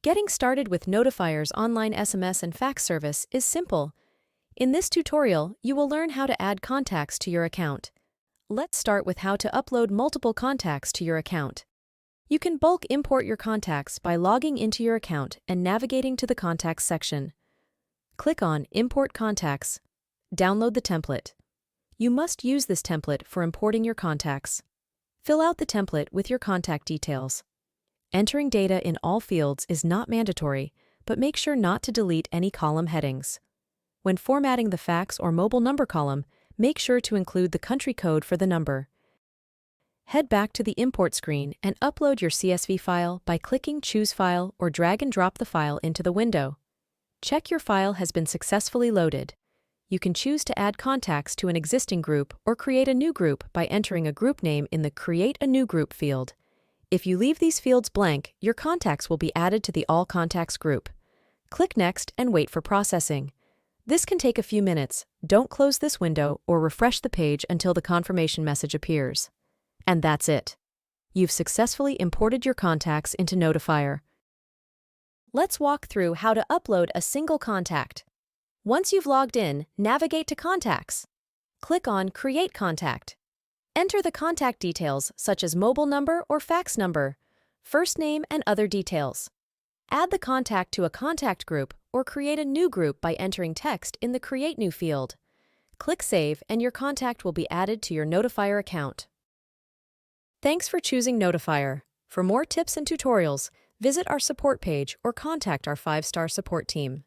Getting started with Notifyre's online SMS and fax service is simple. In this tutorial, you will learn how to add contacts to your account. Let's start with how to upload multiple contacts to your account. You can bulk import your contacts by logging into your account and navigating to the Contacts section. Click on Import Contacts. Download the template. You must use this template for importing your contacts. Fill out the template with your contact details. Entering data in all fields is not mandatory, but make sure not to delete any column headings. When formatting the fax or mobile number column, make sure to include the country code for the number. Head back to the import screen and upload your CSV file by clicking Choose File or drag and drop the file into the window. Check your file has been successfully loaded. You can choose to add contacts to an existing group or create a new group by entering a group name in the Create a New Group field. If you leave these fields blank, your contacts will be added to the All Contacts group. Click Next and wait for processing. This can take a few minutes. Don't close this window or refresh the page until the confirmation message appears. And that's it. You've successfully imported your contacts into Notifyre. Let's walk through how to upload a single contact. Once you've logged in, navigate to Contacts. Click on Create Contact. Enter the contact details such as mobile number or fax number, first name, and other details. Add the contact to a contact group or create a new group by entering text in the Create New field. Click Save and your contact will be added to your Notifyre account. Thanks for choosing Notifyre. For more tips and tutorials, visit our support page or contact our 5-star support team.